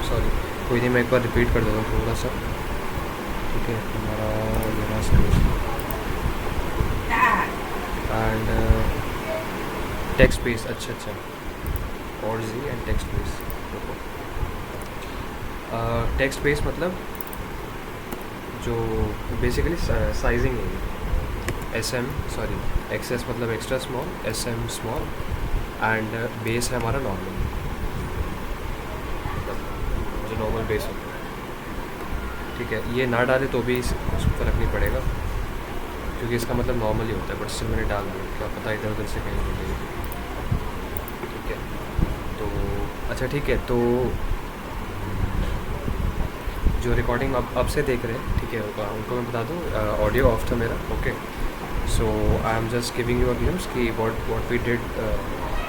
Sorry, कोई नहीं, मैं एक बार रिपीट कर देता हूँ थोड़ा सा। ठीक है, हमारा ये रहा स्क्रीन एंड टेक्स्ट स्पेस। अच्छा, और जी and text space. Text space मतलब जो बेसिकली साइजिंग है, एस एम, सॉरी, एक्सेस मतलब extra small, S M small and base है हमारा नॉर्मल, जो नॉर्मल बेस होता है। ठीक है, ये ना डाले तो भी कुछ फ़र्क नहीं पड़ेगा, क्योंकि इसका मतलब नॉर्मल ही होता है, बट स्टिल मैंने डाल दिया, क्या पता इधर उधर से कहीं नहीं गई। ठीक है, तो अच्छा ठीक है, तो जो रिकॉर्डिंग अब से देख रहे हैं, ठीक है, उनको मैं बता दूँ, ऑडियो ऑफ था मेरा। Okay, so I am just giving you a glimpse कि what we did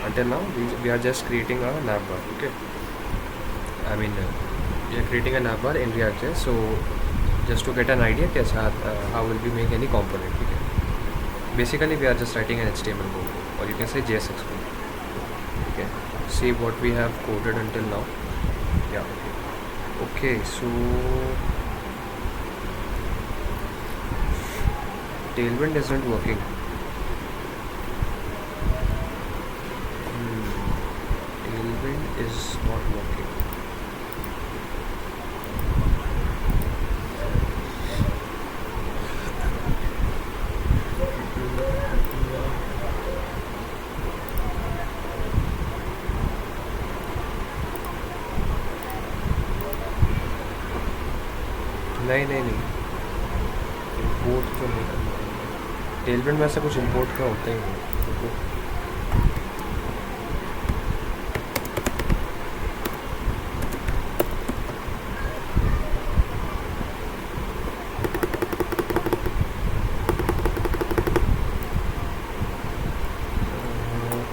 until now. We are just creating a navbar. Okay, I mean we are creating a navbar in React.js, so just to get an idea कैसा how will we make any component. ठीक है, basically we are just writing an HTML code or you can say JSX code. ठीक है, see what we have coded until now. Yeah, okay, so Tailwind isn't working. Tailwind is not working. नहीं, import तो नहीं करना। Tailwind में ऐसा कुछ import का होता ही नहीं।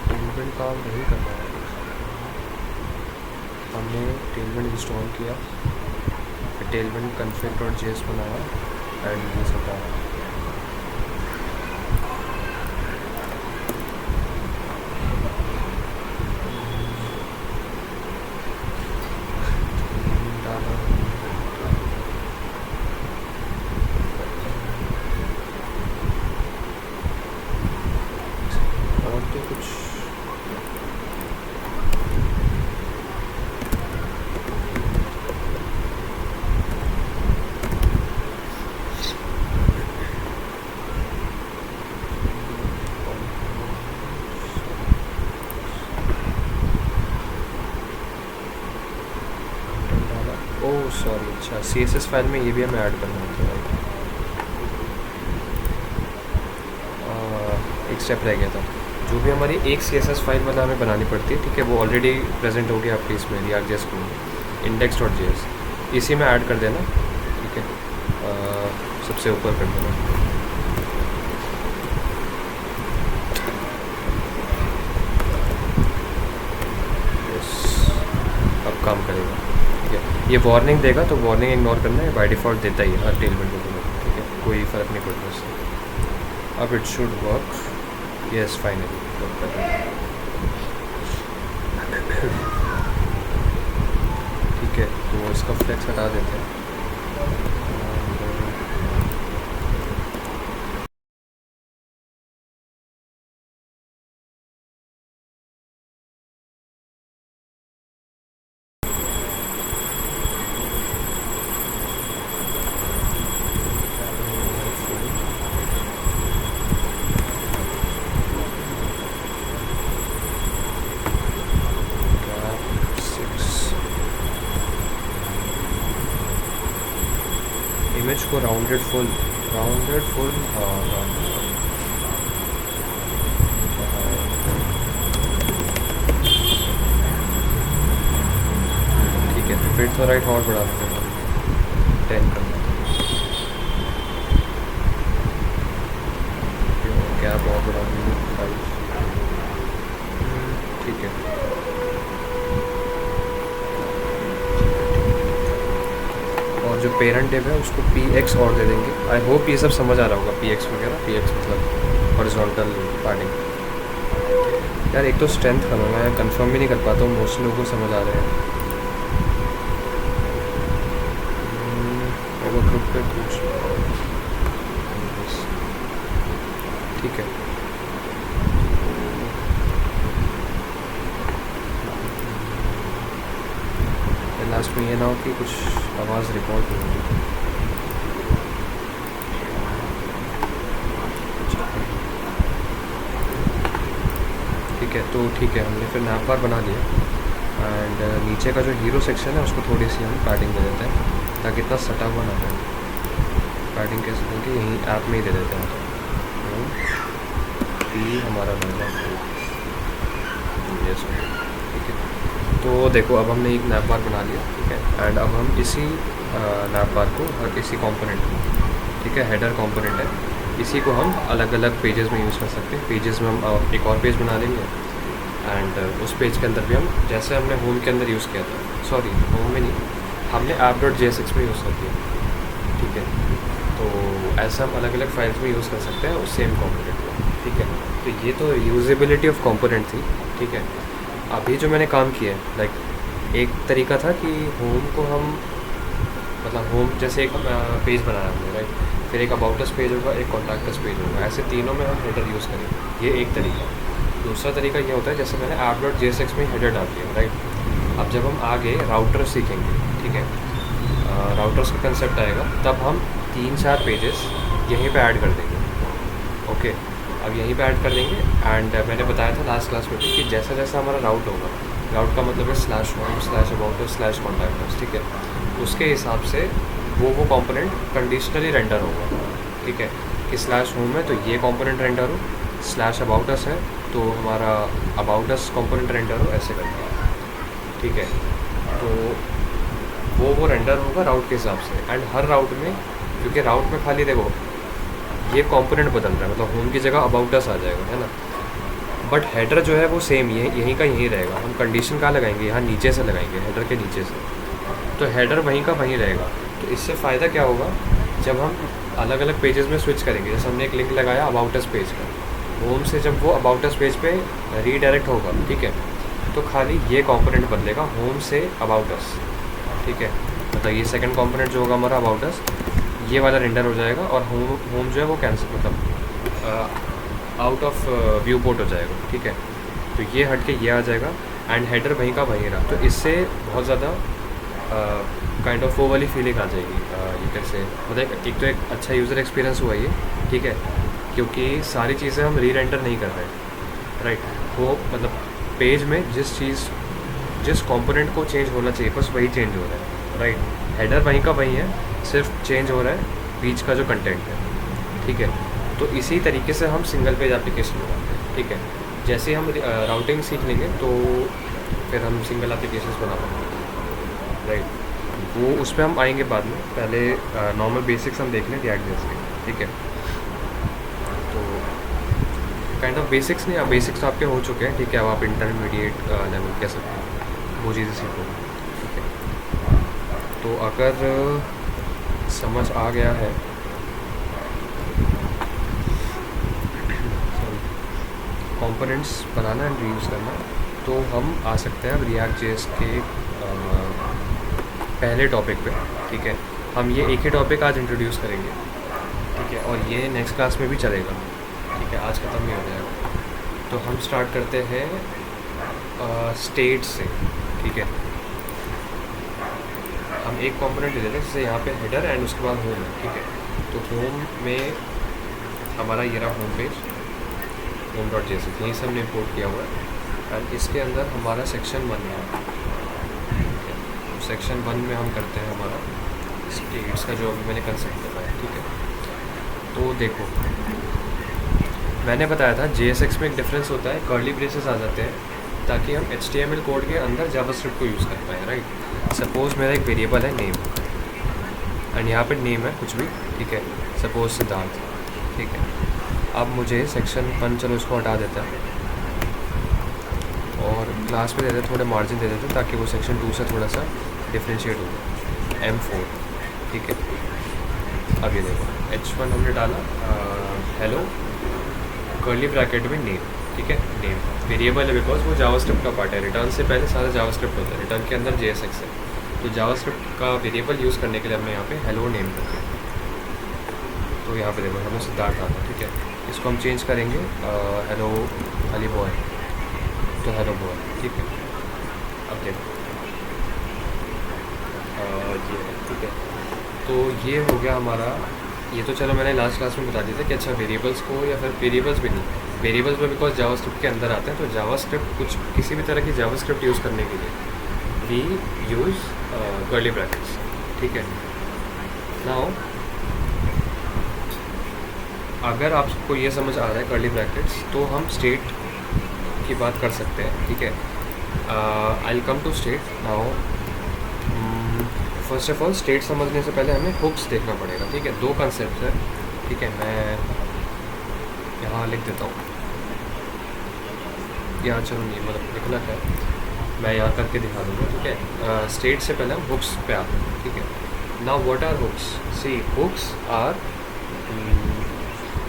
टेलविंड काम नहीं करना है। हमने टेलविंड इंस्टॉल किया, टेलविंड config.js बनाया एंड ये सब डाला। और तो कुछ सॉरी, अच्छा CSS फाइल में ये भी हमें ऐड करना होता है। एक स्टेप रह गया था, जो भी हमारी एक CSS फाइल मतलब हमें बनानी पड़ती है। ठीक है, वो ऑलरेडी प्रेजेंट हो गया आपके इसमें React.js को, index.js, इसी में ऐड कर देना। ठीक है, सबसे ऊपर कर देना। अब काम करेगा। ठीक है, ये वार्निंग देगा तो वार्निंग इग्नोर करना है, बाय डिफ़ॉल्ट देता ही है हर टेलविंड को। ठीक है, कोई फ़र्क नहीं पड़ता उससे। अब it should work. Yes, finally work कर रहा है। ठीक है, तो इसका फ्लेक्स हटा देते हैं। इमेज को राउंडेड फुल, हाँ, ठीक है, तो फिर तो राइट और बढ़ा देते हैं, 10 करना। गैप और बढ़ा देंगे 5। ठीक है, और जो पेरेंट डिव है उसको px और दे देंगे। आई होप ये सब समझ आ रहा होगा, px वगैरह। px मतलब हॉरिजॉन्टल पैडिंग। यार एक तो स्ट्रेंथ कम है, मैं कंफर्म भी नहीं कर पाता हूँ मोस्ट लोगों को समझ आ रहे हैं। वो ग्रुप पे कुछ ठीक है। लास्ट में ये ना हो कि कुछ आवाज़ रिकॉर्ड हो रही है। ठीक है, तो ठीक है, हमने फिर नैप बार बना लिया एंड नीचे का जो हीरो सेक्शन है उसको थोड़ी सी हम पैडिंग दे देते हैं ताकि इतना सटा हुआ ना रहे। पैडिंग कैसे देंगे, यहीं ऐप में ही दे देते हैं। तो ये हमारा बन यस, ठीक है। तो देखो अब हमने एक नैप बार बना लिया, ठीक है। एंड अब हम इसी नैप बार को और इसी कंपोनेंट को, ठीक है, हेडर कंपोनेंट है, इसी को हम अलग अलग पेजेस में यूज़ कर सकते हैं। पेजेस में हम एक और पेज बना लेंगे एंड उस पेज के अंदर भी हम जैसे हमने होम के अंदर यूज़ किया था, सॉरी होम में नहीं, हमने app.jsx में यूज़ कर दिया, ठीक है। तो ऐसा हम अलग अलग फाइल्स में यूज़ कर सकते हैं उस सेम कंपोनेंट को, ठीक है। तो ये तो यूजेबिलिटी ऑफ कंपोनेंट थी, ठीक है। अभी जो मैंने काम किया है, लाइक एक तरीका था कि होम को हम मतलब होम जैसे एक पेज बनाया हमने, राइट, फिर एक अबाउट अस पेज होगा, एक कॉन्टैक्ट अस पेज होगा, ऐसे तीनों में हम हेडर यूज़ करेंगे। ये एक तरीका। दूसरा तरीका ये होता है जैसे मैंने app.jsx में हेडर डाल दिया, राइट। अब जब हम आगे राउटर सीखेंगे, ठीक है, राउटर्स का कंसेप्ट आएगा, तब हम 3-4 पेजेस यहीं पे ऐड कर देंगे, ओके। अब यहीं पे ऐड कर देंगे एंड मैंने बताया था लास्ट क्लास में भी कि जैसा जैसा हमारा राउट होगा, राउट का मतलब है /home/about/contact, ठीक है, उसके हिसाब से वो कंपोनेंट कंडीशनली रेंडर होगा, ठीक है। कि /home है तो ये कंपोनेंट रेंडर हो, /about us है तो हमारा about us कंपोनेंट रेंडर हो, ऐसे करके, ठीक है। तो वो रेंडर होगा राउट के हिसाब से। एंड हर राउट में, क्योंकि राउट में खाली देखो ये कंपोनेंट बदल रहा है, मतलब होम की जगह about us आ जाएगा, है ना, बट हेडर जो है वो सेम यहीं का यहीं रहेगा। हम कंडीशन कहाँ लगाएंगे, यहाँ नीचे से लगाएंगे, हेडर के नीचे से, तो हेडर वहीं का वहीं रहेगा। तो इससे फ़ायदा क्या होगा, जब हम अलग अलग पेजेस में स्विच करेंगे, जैसे हमने एक लिंक लगाया अबाउट अस पेज का, होम से जब वो अबाउट अस पेज पे रीडायरेक्ट होगा, ठीक है, तो खाली ये कंपोनेंट बदलेगा होम से अबाउट अस, ठीक है। मतलब ये सेकंड कंपोनेंट जो होगा हमारा अबाउट अस, ये वाला रेंडर हो जाएगा और होम जो है वो कैंसिल, मतलब आउट ऑफ व्यू पोर्ट हो जाएगा, ठीक है। तो ये हट के ये आ जाएगा एंड हेडर वहीं का वहीं रहा। तो इससे बहुत ज़्यादा काइंड ऑफ वो वाली फीलिंग आ जाएगी, ये कैसे मतलब एक तो एक अच्छा यूज़र एक्सपीरियंस हुआ ये, ठीक है, क्योंकि सारी चीज़ें हम री रेंडर नहीं कर रहे हैं, राइट। वो मतलब पेज में जिस कंपोनेंट को चेंज होना चाहिए बस वही चेंज हो रहा है, राइट। हेडर वहीं का वहीं है, सिर्फ चेंज हो रहा है बीच का जो कंटेंट है, ठीक है। तो इसी तरीके से हम सिंगल पेज एप्लीकेशन बनाते हैं, ठीक है। जैसे हम राउटिंग सीख लेंगे तो फिर हम सिंगल एप्लीकेशंस बना पाएंगे, राइट। वो उस पर हम आएंगे बाद में, पहले नॉर्मल बेसिक्स हम देख लें रिएक्ट जैसे, ठीक है। तो काइंड ऑफ बेसिक्स नहीं, बेसिक्स तो आपके हो चुके हैं, ठीक है। अब आप इंटरमीडिएट लेवल कह सकते हैं, वो चीज़ें सीखोगे, ठीक है। तो अगर समझ आ गया है, कंपोनेंट्स बनाना एंड रीयूज़ करना, तो हम आ सकते हैं अब रिएक्ट जेएस के पहले टॉपिक पे, ठीक है। हम ये एक ही टॉपिक आज इंट्रोड्यूस करेंगे, ठीक है, और ये नेक्स्ट क्लास में भी चलेगा, ठीक है, आज ख़त्म नहीं हो जाएगा। तो हम स्टार्ट करते हैं स्टेट से, ठीक है। हम एक कंपोनेंट ले लेते हैं, जैसे यहाँ पे हेडर एंड उसके बाद होम है, ठीक है। तो होम में हमारा ये रहा होम पेज, home.jsx, यहीं से हमने इंपोर्ट किया हुआ है एंड इसके अंदर हमारा सेक्शन 1 है, ठीक है। तो सेक्शन 1 में हम करते हैं हमारा स्टेट्स का जो अभी मैंने कंसेप्ट बताया, ठीक है। तो देखो मैंने बताया था JSX में एक डिफरेंस होता है, कर्ली ब्रेसेस आ जाते हैं ताकि हम HTML कोड के अंदर जावास्क्रिप्ट को यूज़ कर पाएँ, राइट। सपोज़ मेरा एक वेरिएबल है नेम एंड यहाँ पे नेम है कुछ भी, ठीक है, सपोज सिद्धार्थ, ठीक है। अब मुझे सेक्शन 1, चलो इसको हटा देता है और क्लास में दे देते, थोड़े मार्जिन दे देते ताकि वो सेक्शन 2 से थोड़ा सा डिफ्रेंशिएट हो जाए, M4, ठीक है। अब ये देखो H1 हमने डाला, हेलो कर्ली ब्रैकेट में नेम, ठीक है। नेम वेरिएबल है बिकॉज वो जावास्क्रिप्ट का पार्ट है। रिटर्न से पहले सारा जावास्क्रिप्ट होता है, रिटर्न के अंदर JSX है। तो जावास्क्रिप्ट का वेरिएबल यूज़ करने के लिए हमने यहाँ पे हेलो नेम करते हैं। तो यहाँ पे देखो हमें सिद्धार्थ आता है, ठीक है। इसको हम चेंज करेंगे हेलो अली बॉय, तो हेलो बॉय, ठीक है। अब देखो ये है, ठीक है। तो ये हो गया हमारा। ये तो चलो मैंने लास्ट क्लास में बता दिया था कि अच्छा वेरिएबल्स को, या फिर वेरिएबल्स भी नहीं, वेरिएबल्स में बिकॉज जावास्क्रिप्ट के अंदर आते हैं। तो जावास्क्रिप्ट कुछ किसी भी तरह की जावास्क्रिप्ट यूज़ करने के लिए वी यूज़ कर्ली ब्रैकेट्स, ठीक है। नाउ अगर आपको ये समझ आ रहा है कर्ली ब्रैकेट्स, तो हम स्टेट की बात कर सकते हैं, ठीक है। I will come to state now. First of all state समझने से पहले हमें हुक्स देखना पड़ेगा, ठीक है। दो कंसेप्ट है, ठीक है। मैं यहाँ लिख देता हूँ, यहाँ चलो नहीं मतलब लिखना है, मैं यहाँ करके दिखा दूँगा, ठीक है। स्टेट से पहले हम हुक्स पे आते हैं, ठीक है। Now what are hooks? See hooks are,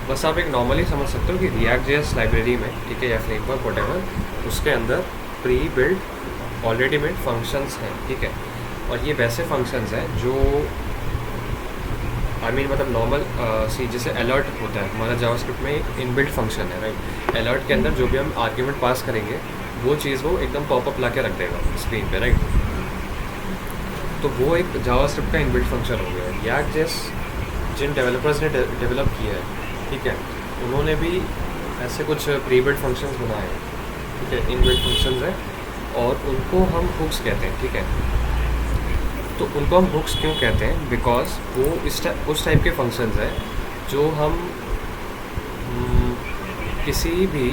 बस आप एक नॉर्मली समझ सकते हो कि React.js लाइब्रेरी में, ठीक है, या फ्रेमवर्क व्हाटएवर, उसके अंदर pre build already made functions हैं, ठीक है। और ये वैसे फंक्शंस हैं जो मतलब नॉर्मल सी जैसे अलर्ट होता है हमारा जावास्क्रिप्ट में इनबिल्ट फंक्शन है, राइट। अलर्ट के अंदर जो भी हम आर्ग्यूमेंट पास करेंगे वो चीज़ वो एकदम पॉपअप ला के रख देगा स्क्रीन पे, राइट। तो वो एक जावास्क्रिप्ट का इनबिल्ट फंक्शन हो गया है। React.js जिन डेवलपर्स ने डेवलप किया है, ठीक है, उन्होंने भी ऐसे कुछ प्री बिल्ट फंक्शंस बनाए हैं, ठीक है, इनबिल्ट फंक्शंस हैं, और उनको हम हुक्स कहते हैं, ठीक है। तो उनको हम हुक्स क्यों कहते हैं? बिकॉज वो उस टाइप के फंक्शंस हैं जो हम किसी भी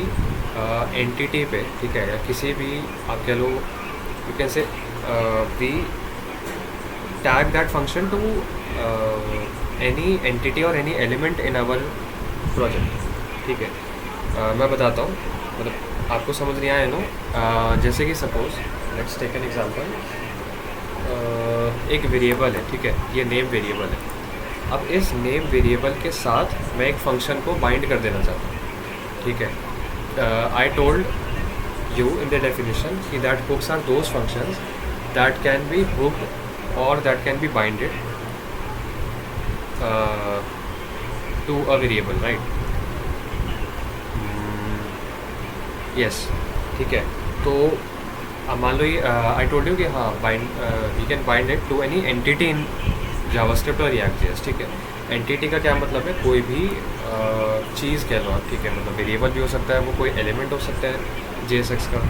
एंटिटी पे, ठीक है, या किसी भी आप कह लो you can say we tag that function to any entity और any element in our project, ठीक है। मैं बताता हूँ, मतलब आपको समझ नहीं आया नो। जैसे कि suppose let's take an example, एक वेरिएबल है, ठीक है, ये नेम वेरिएबल है। अब इस नेम वेरिएबल के साथ मैं एक फंक्शन को बाइंड कर देना चाहता हूँ, ठीक है। I told you in the definition कि that hooks are those functions that can be hooked और that can be binded to a variable, right. Yes, ठीक है। तो अब मान लो ये आई टोल्ड यू कि हाँ bind we can bind it to any entity in JavaScript और React.js, ठीक है। एंटिटी का क्या मतलब है? कोई भी चीज़ कह लो आप, ठीक है, मतलब वेरिएबल भी हो सकता है, वो कोई एलिमेंट हो सकता है JSX का,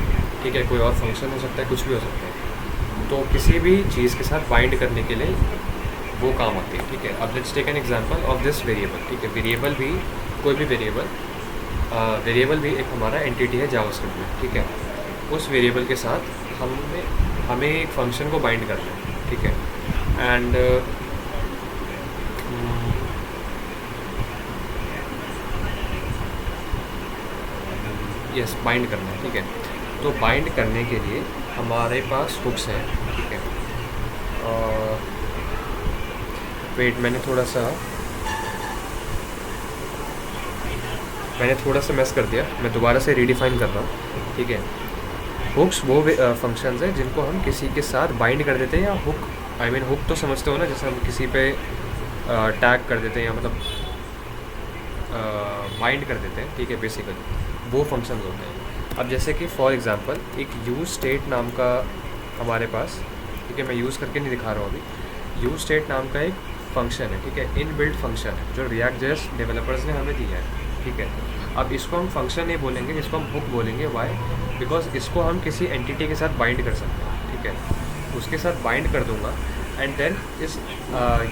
ठीक है, कोई और फंक्शन हो सकता है, कुछ भी हो सकता है। तो किसी भी चीज़ के साथ बाइंड करने के लिए वो काम आती है, ठीक है। अब let's take an example of this variable, ठीक है। वेरिएबल भी कोई भी वेरिएबल भी एक हमारा एंटिटी है जावास्क्रिप्ट में, ठीक है। उस वेरिएबल के साथ हमें एक फंक्शन को बाइंड करना है, ठीक है। एंड यस, बाइंड करना है, ठीक है। तो बाइंड करने के लिए हमारे पास हुक्स हैं, ठीक है। वेट, मैंने थोड़ा सा मैस कर दिया, मैं दोबारा से रीडिफाइन कर रहा हूँ, ठीक है। हुक्स वो फंक्शंस हैं जिनको हम किसी के साथ बाइंड कर देते हैं, या हुक तो समझते हो ना, जैसे हम किसी पे टैग कर देते हैं या मतलब बाइंड कर देते हैं, ठीक है, बेसिकली वो फंक्शंस होते हैं। अब जैसे कि फॉर एग्जांपल एक यूज स्टेट नाम का हमारे पास, ठीक है, मैं यूज़ करके नहीं दिखा रहा हूँ अभी। यूज स्टेट नाम का एक फंक्शन है, ठीक है, इनबिल्ट फंक्शन है जो React.js डेवलपर्स ने हमें दिया है, ठीक है। अब इसको हम फंक्शन नहीं बोलेंगे, इसको हम हुक बोलेंगे। वाई? बिकॉज इसको हम किसी एंटिटी के साथ बाइंड कर सकते हैं, ठीक है। उसके साथ बाइंड कर दूंगा एंड देन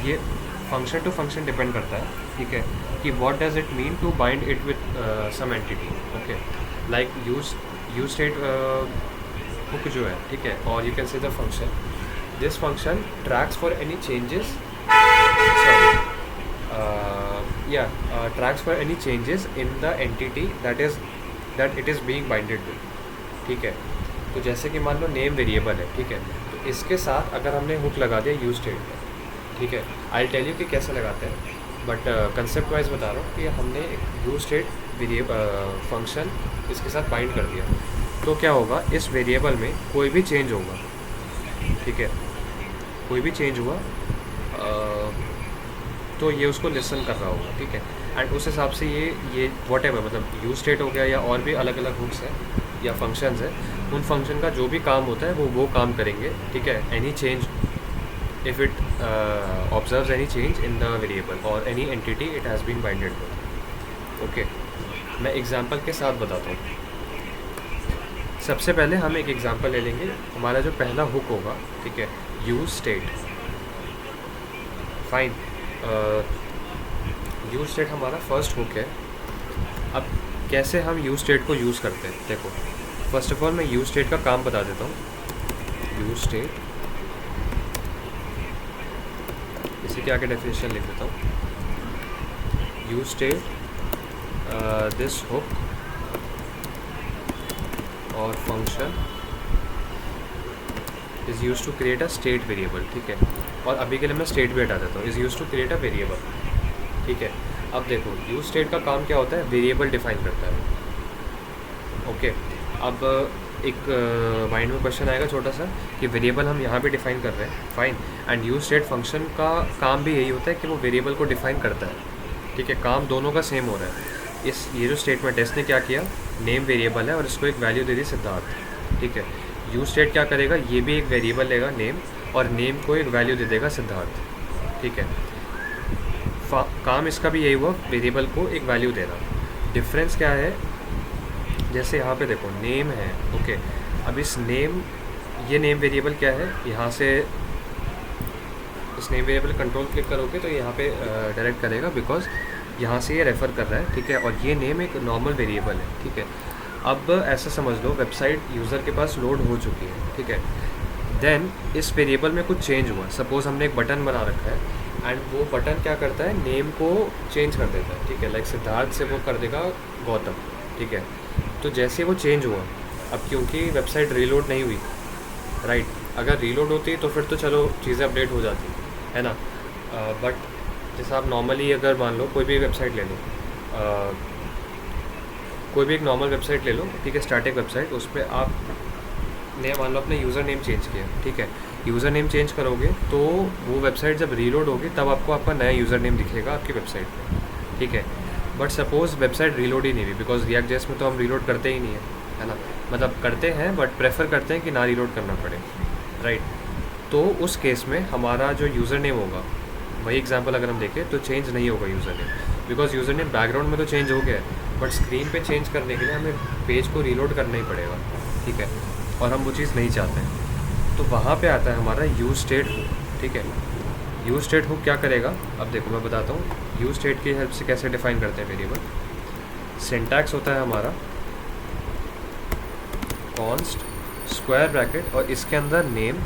ये फंक्शन टू फंक्शन डिपेंड करता है, ठीक है, कि what does it mean to bind it with some entity, okay. Like use state hook जो है, ठीक है, और you can say the function, this function tracks for any changes, tracks for any changes in the entity that it is being binded with, ठीक है। तो जैसे कि मान लो नेम वेरिएबल है, ठीक है, तो इसके साथ अगर हमने हुक लगा दिया यूज स्टेट में, ठीक है, आई टेल यू कि कैसे लगाते हैं, बट कंसेप्ट वाइज बता रहा हूँ कि हमने एक यूज स्टेट वेरिएबल फंक्शन इसके साथ बाइंड कर दिया, तो क्या होगा, इस वेरिएबल में कोई भी चेंज होगा, ठीक है, कोई भी चेंज हुआ तो ये उसको लिसन कर रहा होगा, ठीक है। एंड उस हिसाब से ये व्हाटएवर, मतलब यूज स्टेट हो गया या और भी अलग अलग हुक्स है या फंक्शंस है, उन फंक्शन का जो भी काम होता है वो काम करेंगे, ठीक है। Any change if it observes any change in the variable or any entity it has been binded with, okay। मैं एग्जांपल के साथ बताता हूँ। सबसे पहले हम एक एग्जांपल ले लेंगे। हमारा जो पहला हुक होगा, ठीक है, use state, fine, use state हमारा फर्स्ट हुक है। अब कैसे हम यूज स्टेट को यूज़ करते हैं, देखो, फर्स्ट ऑफ ऑल मैं यूज स्टेट का काम बता देता हूँ। यूज स्टेट, इसी के आगे डेफिनेशन लिख देता हूँ। यूज स्टेट, दिस हुक और function is use to create a state variable, ठीक है। और अभी के लिए मैं स्टेट भी हटा देता हूँ, is use to create a variable, ठीक है। अब देखो, यूज स्टेट का काम क्या होता है, वेरिएबल डिफाइन करता है, ओके। अब एक माइंड में क्वेश्चन आएगा छोटा सा कि वेरिएबल हम यहाँ पे डिफाइन कर रहे हैं, fine, and use state function का काम भी यही होता है कि वो वेरिएबल को डिफाइन करता है, ठीक है। काम दोनों का सेम हो रहा है। ये जो स्टेटमेंट है, इसने क्या किया, नेम वेरिएबल है और इसको एक वैल्यू दे दी सिद्धार्थ, ठीक है। यूज स्टेट क्या करेगा, ये भी एक वेरिएबल लेगा नेम, और नेम को एक वैल्यू दे देगा सिद्धार्थ, ठीक है। काम इसका भी यही हुआ, वेरिएबल को एक वैल्यू देना। डिफरेंस क्या है, जैसे यहाँ पे देखो नेम है, ओके। अब इस नेम, ये नेम वेरिएबल क्या है, यहाँ से इस नेम वेरिएबल कंट्रोल क्लिक करोगे तो यहाँ पे डायरेक्ट करेगा, बिकॉज यहाँ से ये रेफ़र कर रहा है, ठीक है। और ये नेम एक नॉर्मल वेरिएबल है, ठीक है। अब ऐसा समझ लो, वेबसाइट यूज़र के पास लोड हो चुकी है, ठीक है। देन इस वेरिएबल में कुछ चेंज हुआ, सपोज़ हमने एक बटन बना रखा है एंड वो बटन क्या करता है, नेम को चेंज कर देता है, ठीक है। लाइक सिद्धार्थ से वो कर देगा गौतम, ठीक है। तो जैसे वो चेंज हुआ, अब क्योंकि वेबसाइट रीलोड नहीं हुई, राइट, अगर रीलोड होती तो फिर तो चलो चीज़ें अपडेट हो जाती है ना, बट जैसे आप नॉर्मली अगर मान लो कोई भी वेबसाइट ले लो, कोई भी एक नॉर्मल वेबसाइट ले लो, ठीक है, स्टैटिक वेबसाइट, उस पर आप ने मान लो अपने यूज़र नेम चेंज किया, ठीक है। यूज़र नेम चेंज करोगे तो वो वेबसाइट जब रीलोड होगी तब आपको आपका नया यूज़र नेम दिखेगा आपकी वेबसाइट पे, ठीक है। बट सपोज़ वेबसाइट रीलोड ही नहीं हुई, बिकॉज रिएक्ट जेएस में तो हम रीलोड करते ही नहीं है ना, मतलब करते हैं बट प्रेफर करते हैं कि ना रीलोड करना पड़े, राइट। तो उस केस में हमारा जो यूज़र नेम होगा, वही एग्जांपल अगर हम देखें तो चेंज नहीं होगा user name, because user name background में तो चेंज हो गया है, बट स्क्रीन पे चेंज करने के लिए हमें पेज को रीलोड करना ही पड़ेगा, ठीक है। और हम वो चीज़ नहीं चाहते हैं, तो वहाँ पे आता है हमारा यूज स्टेट हुक, ठीक है। यूज स्टेट हुक क्या करेगा, अब देखो मैं बताता हूँ यूज स्टेट की हेल्प से कैसे डिफाइन करते हैं वेरिएबल। सिंटैक्स होता है हमारा कॉन्स्ट स्क्वायर ब्रैकेट और इसके अंदर नेम,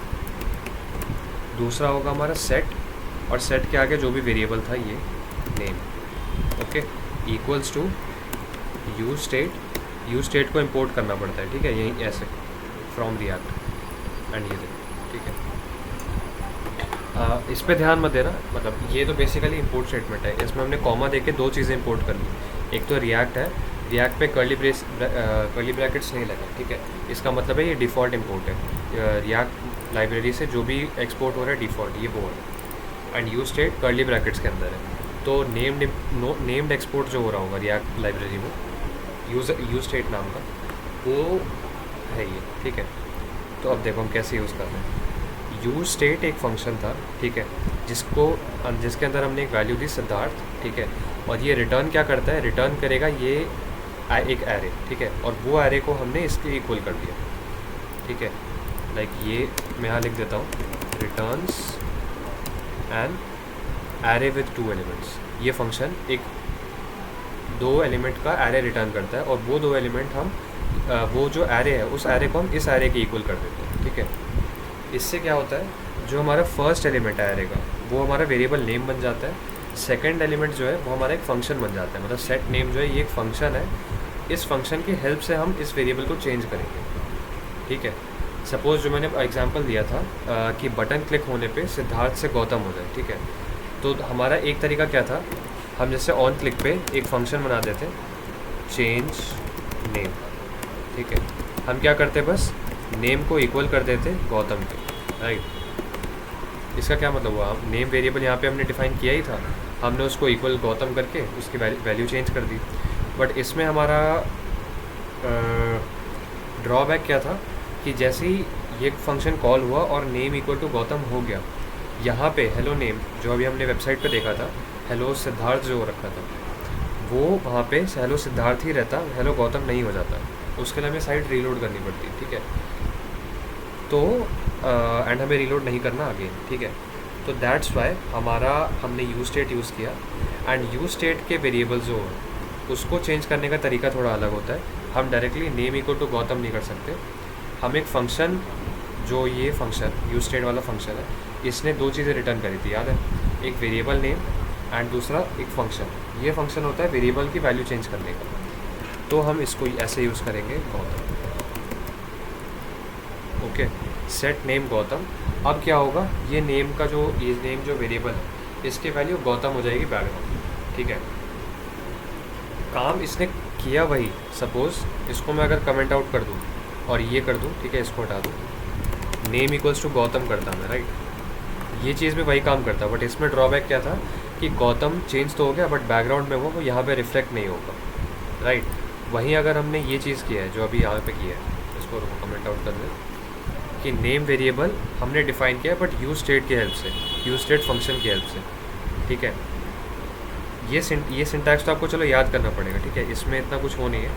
दूसरा होगा हमारा सेट, और सेट के आगे जो भी वेरिएबल था ये name, okay, equals to use state. Use state को इंपोर्ट करना पड़ता है, ठीक है, यही ऐसे फ्रॉम रिएक्ट एंड ये देखो, ठीक है। इस पे ध्यान मत देना, मतलब ये तो बेसिकली इंपोर्ट स्टेटमेंट है, इसमें हमने कॉमा देके दो चीज़ें इंपोर्ट कर ली। एक तो रिएक्ट है, रिएक्ट पे कर्ली ब्रैकेट्स नहीं लगे, ठीक है, इसका मतलब है ये डिफ़ॉल्ट इंपोर्ट है, रिएक्ट लाइब्रेरी से जो भी एक्सपोर्ट हो रहा है डिफ़ॉल्ट ये वो है। And use state curly brackets के अंदर है, तो नेम्ड एक्सपोर्ट जो हो रहा होगा रिएक्ट लाइब्रेरी में यूज स्टेट नाम का, वो है ये, ठीक है। तो अब देखो हम कैसे यूज़ कर रहे हैं। यूज स्टेट एक फंक्शन था, ठीक है, जिसके अंदर हमने एक वैल्यू दी सिद्धार्थ, ठीक है, और ये रिटर्न क्या करता है, रिटर्न करेगा ये एक एरे, ठीक है, और वो एरे को हमने इसके इक्वल कर दिया, ठीक है। लाइक ये मैं यहाँ लिख देता हूँ, returns an array with 2 elements. ये फंक्शन एक 2 एलिमेंट का एरे रिटर्न करता है, और वो 2 एलिमेंट हम वो जो एरे है उस एरे को हम इस एरे के इक्वल कर देते हैं, ठीक है। इससे क्या होता है, जो हमारा फर्स्ट एलिमेंट है एरे का वो हमारा वेरिएबल नेम बन जाता है, सेकंड एलिमेंट जो है वो हमारा एक फंक्शन बन जाता है, मतलब सेट नेम जो है ये एक फंक्शन है, इस फंक्शन की हेल्प से हम इस वेरिएबल को चेंज करेंगे, ठीक है। सपोज़ जो मैंने एग्जांपल दिया था कि बटन क्लिक होने पे सिद्धार्थ से गौतम हो जाए, ठीक है, तो हमारा एक तरीका क्या था, हम जैसे ऑन क्लिक पे एक फंक्शन बना देते चेंज नेम, ठीक है। हम क्या करते बस नेम को इक्वल कर देते गौतम के, राइट। इसका क्या मतलब हुआ, नेम वेरिएबल यहाँ पे हमने डिफ़ाइन किया ही था, हमने उसको इक्वल गौतम करके उसकी वैल्यू चेंज कर दी। बट इसमें हमारा ड्रॉबैक क्या था कि जैसे ही ये फंक्शन कॉल हुआ और नेम इक्वल टू गौतम हो गया, यहाँ पे हेलो नेम जो अभी हमने वेबसाइट पे देखा था, हेलो सिद्धार्थ जो रखा था, वो वहाँ पे हेलो सिद्धार्थ ही रहता, हेलो गौतम नहीं हो जाता। उसके लिए हमें साइट रीलोड करनी पड़ती, ठीक है। तो एंड हमें रीलोड नहीं करना आगे, ठीक है। तो दैट्स वाई हमने यूज स्टेट यूज़ किया। एंड यूज स्टेट के वेरिएबल्स जो उसको चेंज करने का तरीका थोड़ा अलग होता है। हम directly name equal to Gautam नहीं कर सकते। हम एक फ़ंक्शन, जो ये फंक्शन यूज स्टेट वाला फंक्शन है, इसने दो चीज़ें रिटर्न करी थी, याद है, एक वेरिएबल नेम एंड दूसरा एक फंक्शन। ये फंक्शन होता है वेरिएबल की वैल्यू चेंज करने का। तो हम इसको ऐसे यूज़ करेंगे Gautam, okay. Set name Gautam. अब क्या होगा, ये नेम जो वेरिएबल है, इसकी वैल्यू गौतम हो जाएगी बैकग्राउंड, ठीक है। काम इसने किया वही, सपोज़ इसको मैं अगर कमेंट आउट कर दूँ और ये कर दूँ, ठीक है, इसको हटा दूँ, नेम इक्वल्स टू गौतम करता मैं, राइट। ये चीज़ भी वही काम करता, बट इसमें ड्रॉबैक क्या था कि गौतम चेंज तो हो गया, बट बैकग्राउंड में वो यहाँ पे रिफ्लेक्ट नहीं होगा, राइट। वहीं अगर हमने ये चीज़ किया है जो अभी यहाँ पे किया है, इसको कमेंट आउट कर दें कि नेम वेरिएबल हमने डिफ़ाइन किया है बट यूज स्टेट की हेल्प से, यूज स्टेट फंक्शन की हेल्प से, ठीक है। ये सिंटैक्स तो आपको चलो याद करना पड़ेगा, ठीक है, इसमें इतना कुछ हो नहीं है।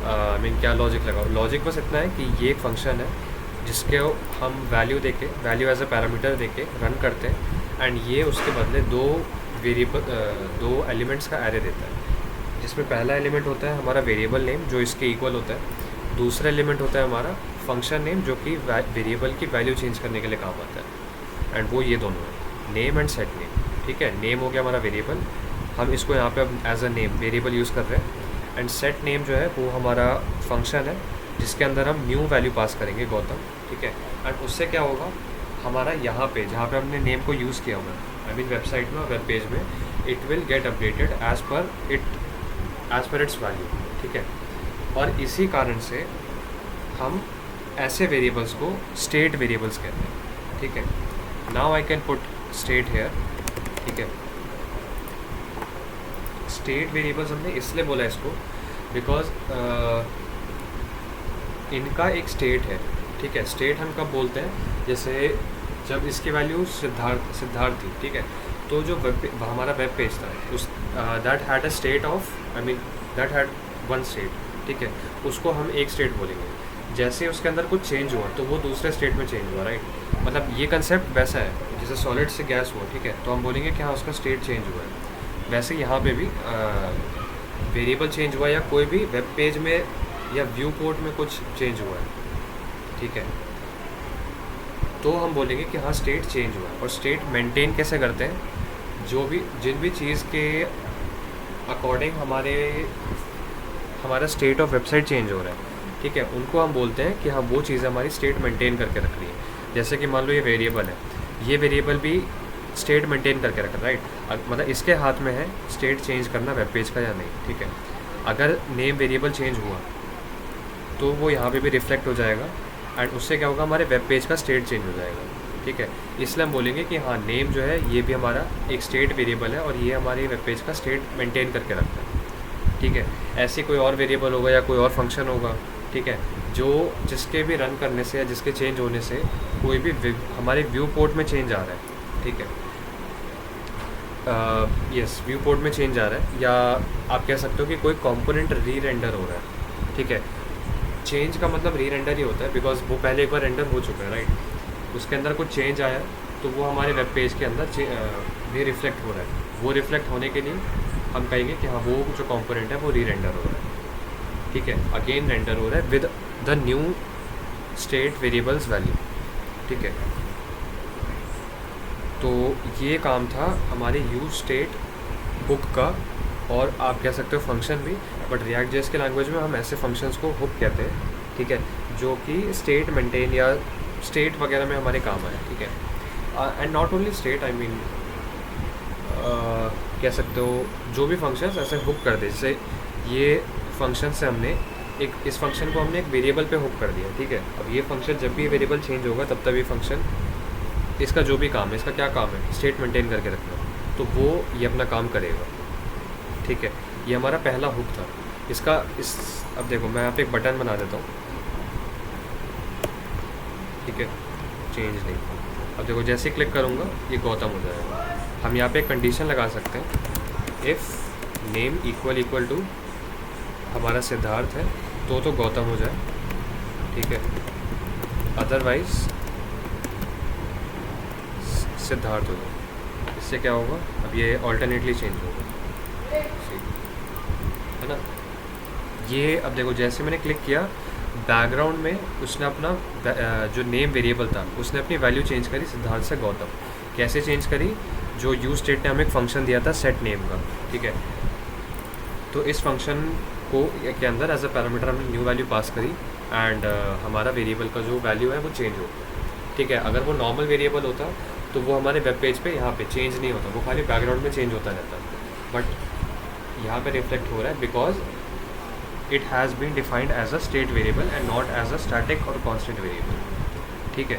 आई मीन क्या लॉजिक लगाओ, लॉजिक बस इतना है कि ये एक फंक्शन है जिसके हम वैल्यू एज अ पैरामीटर देके रन करते हैं, एंड ये उसके बदले दो एलिमेंट्स का एरे देता है, जिसमें पहला एलिमेंट होता है हमारा वेरिएबल नेम जो इसके इक्वल होता है, दूसरा एलिमेंट होता है हमारा फंक्शन नेम जो कि वेरिएबल की वैल्यू चेंज करने के लिए काम आता है। एंड वो ये दोनों है, नेम एंड सेट नेम, ठीक है। नेम हो गया हमारा वेरिएबल, हम इसको यहाँ पे अब as a name variable use कर रहे हैं, एंड सेट नेम जो है वो हमारा फंक्शन है जिसके अंदर हम न्यू वैल्यू पास करेंगे गौतम, ठीक है। एंड उससे क्या होगा, हमारा यहाँ पे जहाँ पे हमने नेम को यूज़ किया हुआ है, आई मीन वेबसाइट में, वेब पेज में, it will get updated as per it's value, ठीक है। और इसी कारण से हम ऐसे वेरिएबल्स को स्टेट वेरिएबल्स कहते हैं, ठीक है। Now I can put state here, ठीक है। स्टेट वेरिएबल्स हमने इसलिए बोला इसको बिकॉज इनका एक स्टेट है, ठीक है। स्टेट हम कब बोलते हैं, जैसे जब इसकी वैल्यू सिद्धार्थ थी, ठीक है, तो जो हमारा वेब पेज था उस that had a state of, I mean that had one state, ठीक है, उसको हम एक स्टेट बोलेंगे। जैसे उसके अंदर कुछ चेंज हुआ तो वो दूसरे स्टेट में चेंज हुआ, राइट। मतलब ये कंसेप्ट वैसा है जैसे सॉलिड से गैस हुआ, ठीक है, तो हम बोलेंगे कि हाँ उसका स्टेट चेंज हुआ है। वैसे यहाँ पे भी वेरिएबल चेंज हुआ या कोई भी वेब पेज में या व्यू पोर्ट में कुछ चेंज हुआ है, ठीक है, तो हम बोलेंगे कि हाँ स्टेट चेंज हुआ है। और स्टेट मेंटेन कैसे करते हैं, जिन भी चीज़ के अकॉर्डिंग हमारा स्टेट ऑफ वेबसाइट चेंज हो रहा है, ठीक है, उनको हम बोलते हैं कि हाँ वो चीज़ हमारी स्टेट मेंटेन करके रख रही है। जैसे कि मान लो ये वेरिएबल है, ये वेरिएबल भी स्टेट मेंटेन करके रख रहा है, राइट। मतलब इसके हाथ में है स्टेट चेंज करना वेब पेज का या नहीं, ठीक है। अगर नेम वेरिएबल चेंज हुआ तो वो यहाँ पे भी रिफ्लेक्ट हो जाएगा, एंड उससे क्या होगा, हमारे वेब पेज का स्टेट चेंज हो जाएगा, ठीक है। इसलिए हम बोलेंगे कि हाँ नेम जो है ये भी हमारा एक स्टेट वेरिएबल है और ये हमारे वेब पेज का स्टेट मेंटेन करके रखता है, ठीक है। ऐसे कोई और वेरिएबल होगा या कोई और फंक्शन होगा, ठीक है, जिसके भी रन करने से या जिसके चेंज होने से कोई भी हमारे व्यू पोर्ट में चेंज आ रहा है, ठीक है, यस व्यू पोर्ट में चेंज आ रहा है, या आप कह सकते हो कि कोई कंपोनेंट री रेंडर हो रहा है, ठीक है। चेंज का मतलब री रेंडर ही होता है बिकॉज वो पहले एक बार रेंडर हो चुका है, राइट। उसके अंदर कुछ चेंज आया तो वो हमारे वेब पेज के अंदर भी रिफ्लेक्ट हो रहा है। वो रिफ्लेक्ट होने के लिए हम कहेंगे कि हाँ वो जो कंपोनेंट है वो री रेंडर हो रहा है, ठीक है, अगेन रेंडर हो रहा है with the new state variables value, ठीक है। तो ये काम था हमारे यूज स्टेट हुक का, और आप कह सकते हो फंक्शन भी, बट रिएक्ट जेएस के लैंग्वेज में हम ऐसे फंक्शंस को हुक कहते हैं, ठीक है, जो कि स्टेट मेंटेन या स्टेट वगैरह में हमारे काम आए, ठीक है। And not only state, I mean कह सकते हो जो भी फंक्शंस ऐसे हुक कर दे। जैसे ये फंक्शन से हमने एक इस फंक्शन को हमने एक वेरिएबल पे हुक कर दिया, ठीक है। अब ये फंक्शन जब भी वेरिएबल चेंज होगा तब ये फंक्शन, इसका जो भी काम है, इसका क्या काम है, स्टेट मेंटेन करके रखना, तो वो ये अपना काम करेगा, ठीक है। ये हमारा पहला हुक था इसका। इस अब देखो मैं यहाँ पे एक बटन बना देता हूँ, ठीक है, चेंज नहीं। अब देखो जैसे क्लिक करूँगा ये गौतम हो जाएगा। हम यहाँ पे एक कंडीशन लगा सकते हैं, इफ़ नेम इक्वल टू हमारा सिद्धार्थ है तो गौतम हो जाए, ठीक है, अदरवाइज सिद्धार्थ हो जाए। इससे क्या होगा, अब ये ऑल्टरनेटली चेंज होगा, है ना। ये अब देखो जैसे मैंने क्लिक किया, बैकग्राउंड में उसने अपना जो नेम वेरिएबल था उसने अपनी वैल्यू चेंज करी सिद्धार्थ से गौतम। कैसे चेंज करी, जो यूज स्टेट ने हमें एक फंक्शन दिया था सेट नेम का, ठीक है। तो इस फंक्शन को के अंदर एज अ पैरामीटर हमने न्यू वैल्यू पास करी एंड हमारा वेरिएबल का जो वैल्यू है वो चेंज हो गया, ठीक है। अगर वो नॉर्मल वेरिएबल होता तो वो हमारे वेब पेज पे यहाँ पे चेंज नहीं होता, वो खाली बैकग्राउंड में चेंज होता रहता, बट यहाँ पे रिफ्लेक्ट हो रहा है because it has been defined as a state variable and not as a static और कॉन्स्टेंट वेरिएबल, ठीक है।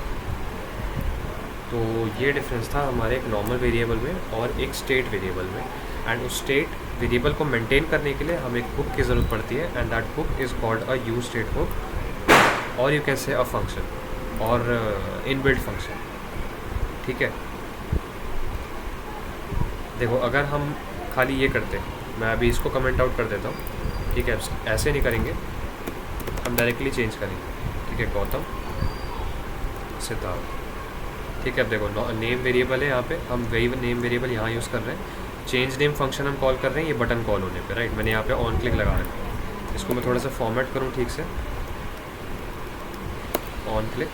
तो ये डिफरेंस था हमारे एक नॉर्मल वेरिएबल में और एक स्टेट वेरिएबल में। एंड उस स्टेट वेरिएबल को मेंटेन करने के लिए हमें एक हुक की ज़रूरत पड़ती है and that hook is called a use state hook, और you can say a function और इनबिल्ट फंक्शन, ठीक है। देखो अगर हम खाली ये करते, मैं अभी इसको कमेंट आउट कर देता हूँ, ठीक है। ऐसे नहीं करेंगे, हम डायरेक्टली चेंज करेंगे, ठीक है, गौतम सिद्धार्थ, ठीक है। अब देखो नेम वेरिएबल है यहाँ पे, हम वही नेम वेरिएबल यहाँ यूज़ कर रहे हैं। चेंज नेम फंक्शन हम कॉल कर रहे हैं ये बटन कॉल होने पे, राइट। मैंने यहाँ पे ऑन क्लिक लगा रखा है, इसको मैं थोड़ा सा फॉर्मेट करूँ ठीक से, ऑन क्लिक,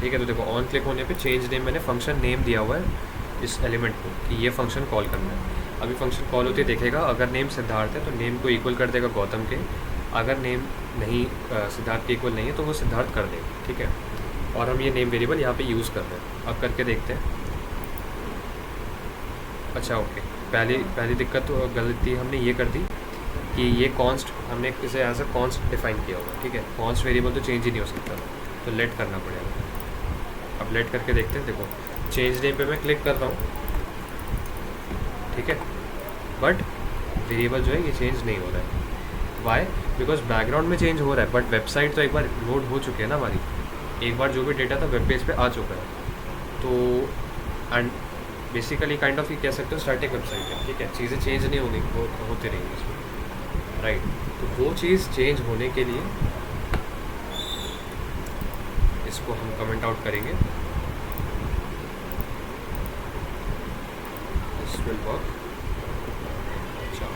ठीक है। तो देखो ऑन क्लिक होने पे चेंज नेम, मैंने फंक्शन नेम दिया हुआ है इस एलिमेंट को कि ये फंक्शन कॉल करना है। अभी फंक्शन कॉल होते देखेगा, अगर नेम सिद्धार्थ है तो नेम को इक्वल कर देगा गौतम के, अगर नेम नहीं सिद्धार्थ के इक्वल नहीं है तो वो सिद्धार्थ कर देगा, ठीक है। और हम ये नेम वेरिएबल यहाँ पे यूज़ कर रहे हैं। अब करके देखते हैं। अच्छा ओके, पहली दिक्कत तो गलती हमने ये कर दी कि ये कॉन्स्ट, हमने इसे एज अ कॉन्स्ट डिफाइन किया हुआ, ठीक है। कॉन्स्ट वेरिएबल तो चेंज ही नहीं हो सकता, तो लेट करना पड़ेगा। अब लेट करके देखते हैं। देखो चेंज नेम पे मैं क्लिक कर रहा हूँ, ठीक है, बट वेरिएबल जो है ये चेंज नहीं हो रहा है। वाई? बिकॉज बैकग्राउंड में चेंज हो रहा है, बट वेबसाइट तो एक बार लोड हो चुकी है ना हमारी, एक बार जो भी डेटा था वेब पेज पे आ चुका है। तो एंड बेसिकली काइंड ऑफ ये कह सकते हो स्टैटिक वेबसाइट है, ठीक है। चीज़ें चेंज नहीं होंगी, होती रहेंगी इसमें, राइट। तो वो चीज़ चेंज होने के लिए इसको हम कमेंट आउट करेंगे, दिस विल वर्क। अच्छा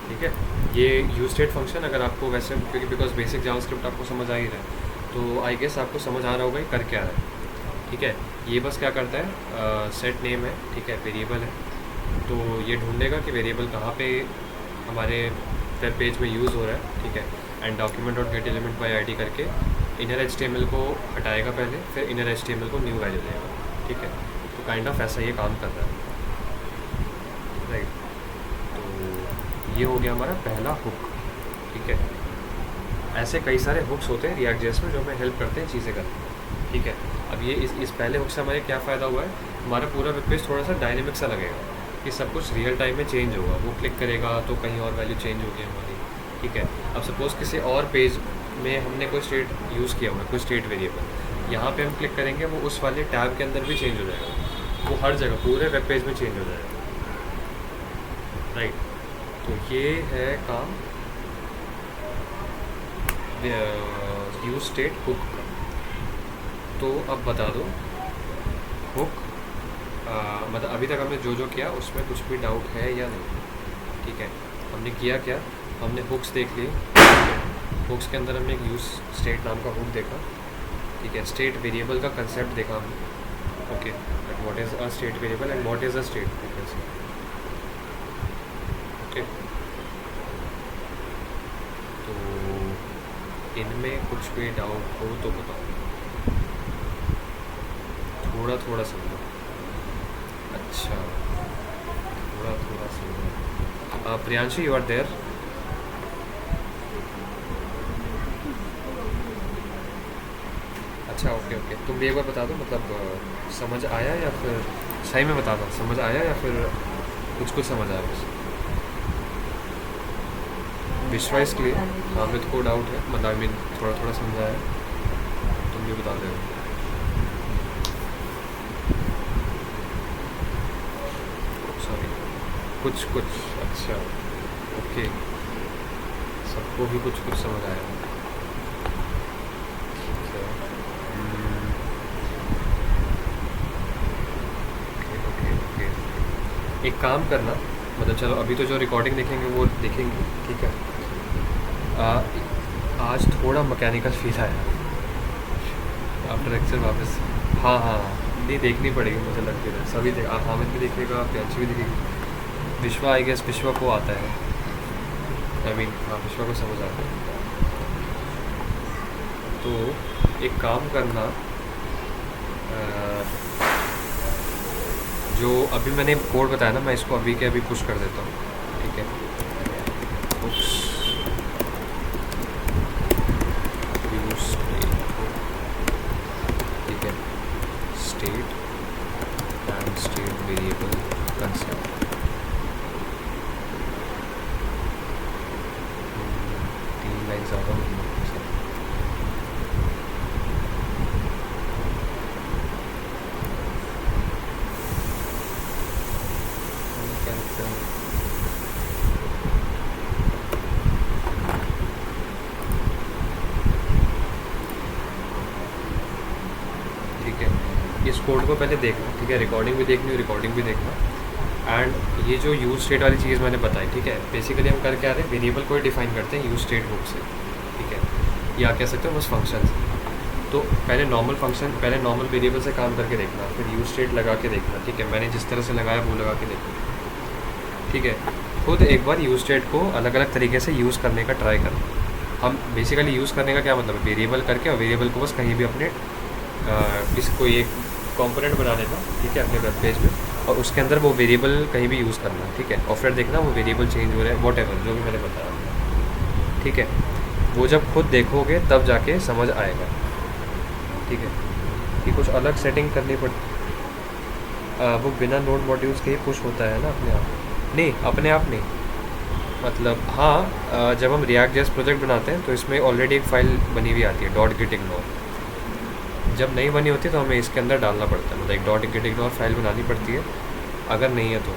ठीक है, ये यूज स्टेट फंक्शन अगर आपको वैसे, क्योंकि बिकॉज बेसिक जावास्क्रिप्ट आपको समझ आ ही रहा है, तो आई गेस आपको समझ आ रहा होगा ये कर क्या रहा है, ठीक है। ये बस क्या करता है, सेट नेम है, ठीक है, वेरिएबल है, तो ये ढूंढेगा कि वेरिएबल कहाँ पे हमारे वेब पेज में यूज़ हो रहा है, ठीक है। And document dot gate element by I D करके इनर HTML को हटाएगा पहले, फिर इनर HTML को न्यू वैल्यू देगा, ठीक है। तो काइंड ऑफ ऐसा ये काम कर रहा है, राइट। तो ये हो गया हमारा पहला हुक, ठीक है। ऐसे कई सारे हुक्स होते हैं React.js में जो हमें हेल्प करते हैं चीज़ें करने, ठीक है। अब ये इस पहले हुक से हमारे क्या फ़ायदा हुआ है, हमारा पूरा वेब पेज थोड़ा सा डायनेमिक सा लगेगा कि सब कुछ रियल टाइम में चेंज होगा। वो क्लिक करेगा तो कहीं और वैल्यू चेंज होगी हमारी, ठीक है। अब सपोज़ किसी और पेज में हमने कोई स्टेट यूज़ किया हुआ है, कोई स्टेट वेरिएबल, यहाँ पे हम क्लिक करेंगे वो उस वाले टैब के अंदर भी चेंज हो जाएगा, वो हर जगह पूरे वेब पेज में चेंज हो जाएगा, राइट। तो ये है काम यूज स्टेट हुक का। तो अब बता दो हुक, मतलब अभी तक हमने जो किया उसमें कुछ भी डाउट है या नहीं, ठीक है। हमने किया क्या, हमने हुक्स देख लिए, हुक्स के अंदर हमने एक यूज स्टेट नाम का हुक देखा, ठीक है। स्टेट वेरिएबल का कंसेप्ट देखा हमने, okay, that what is a state variable and what is a state variable, okay. तो इनमें कुछ भी डाउट हो तो बताओ, थोड़ा समझो। अच्छा थोड़ा थोड़ा सा प्रियांशी यू आर देयर? अच्छा ओके ओके, तुम भी एक बार बता दो मतलब समझ आया या फिर सही में बता दो समझ आया या फिर कुछ कुछ समझ आया बस। विश्वास के लिए हामिद को डाउट है मतलब आई मीन थोड़ा थोड़ा समझ आया, तुम भी बता दो। सॉरी कुछ कुछ, अच्छा ओके, सबको भी कुछ कुछ समझ आया। ठीक है, ओके ओके ओके, एक काम करना मतलब चलो अभी तो जो रिकॉर्डिंग देखेंगे वो देखेंगे, ठीक है। आ, आज थोड़ा मैकेनिकल फील आया आफ्टर लेक्चर वापस। हाँ हाँ हाँ, नहीं देखनी पड़ेगी मुझे लगती है, सभी हामिद भी देखेगा, प्रियांशी भी देखेगी, विश्वा आई गेस विश्वा को आता है, आई मीन हाँ विश्वा को समझ आता है। तो एक काम करना, जो अभी मैंने कोड बताया ना मैं इसको अभी के अभी पुश कर देता हूँ, ठीक है। पुश यूज, ठीक है, state and state variable concept. तीन लाइन ज़्यादा होगी क्या लगता है? ठीक है, इस कोड को पहले देखना, ठीक है, रिकॉर्डिंग भी देखनी, रिकॉर्डिंग भी देखना। एंड ये जो यूज स्टेट वाली चीज़ मैंने बताई, ठीक है, बेसिकली हम कर क्या रहे हैं, वेरिएबल को ही डिफाइन करते हैं यूज स्टेट बुक से, ठीक है, या कह सकते हो बस फंक्शन से। तो पहले नॉर्मल फंक्शन, पहले नॉर्मल वेरिएबल से काम करके देखना, फिर यूज स्टेट लगा के देखना, ठीक है, मैंने जिस तरह से लगाया वो लगा के देखना, ठीक है। खुद एक बार यूज स्टेट को अलग अलग तरीके से यूज़ करने का ट्राई करना। हम बेसिकली यूज़ करने का क्या मतलब है, वेरिएबल करके और वेरिएबल को बस कहीं भी अपने इसको एक कंपोनेंट बना लेना, ठीक है, अपने वेब पेज में, और उसके अंदर वो वेरिएबल कहीं भी यूज़ करना, ठीक है, और फिर देखना वो वेरिएबल चेंज हो रहा है, वॉट एवर जो भी मैंने बताया, ठीक है। वो जब खुद देखोगे तब जाके समझ आएगा, ठीक है, कि कुछ अलग सेटिंग करनी पड़ वो बिना नोड मॉड्यूल्स के ही पुश होता है ना अपने आप, नहीं अपने आप नहीं, मतलब हाँ जब हम रिएक्ट जेएस प्रोजेक्ट बनाते हैं तो इसमें ऑलरेडी एक फ़ाइल बनी हुई आती है डॉट गिट इग्नोर, जब नहीं बनी होती तो हमें इसके अंदर डालना पड़ता है, मतलब एक डॉट गिट इग्नोर फाइल बनानी पड़ती है अगर नहीं है तो,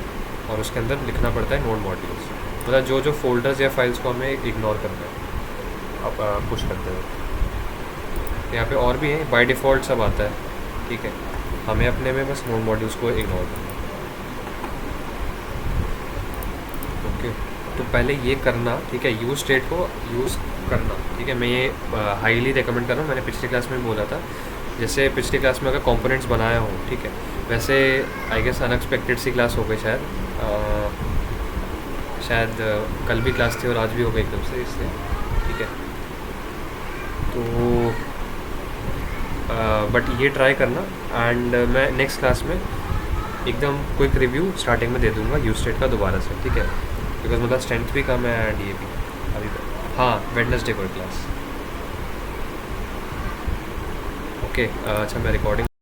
और उसके अंदर लिखना पड़ता है नोड मॉड्यूल्स, मतलब जो जो फोल्डर्स या फाइल्स को हमें इग्नोर करना है अब पुश करते हैं। यहाँ पे और भी है, बाय डिफ़ॉल्ट सब आता है, ठीक है, हमें अपने में बस नोड मॉड्यूल्स को इग्नोर करना है, ओके। तो पहले ये करना, ठीक है, यूज स्टेट को यूज़ करना, ठीक है, मैं ये हाईली रिकमेंड कर रहा हूँ, मैंने पिछली क्लास में बोला था, जैसे पिछली क्लास में अगर कंपोनेंट्स बनाया हो, ठीक है, वैसे आई गेस अनएक्सपेक्टेड सी क्लास हो गई शायद कल भी क्लास थी और आज भी हो गई एकदम से इससे, ठीक है। तो बट ये ट्राई करना, एंड मैं नेक्स्ट क्लास में एकदम क्विक रिव्यू स्टार्टिंग में दे दूंगा यूज स्टेट का दोबारा से, ठीक है, बिकॉज मतलब स्ट्रेंथ भी कम है एंड ये भी अभी हाँ वेडनेसडे को क्लास, ओके। अच्छा मैं रिकॉर्डिंग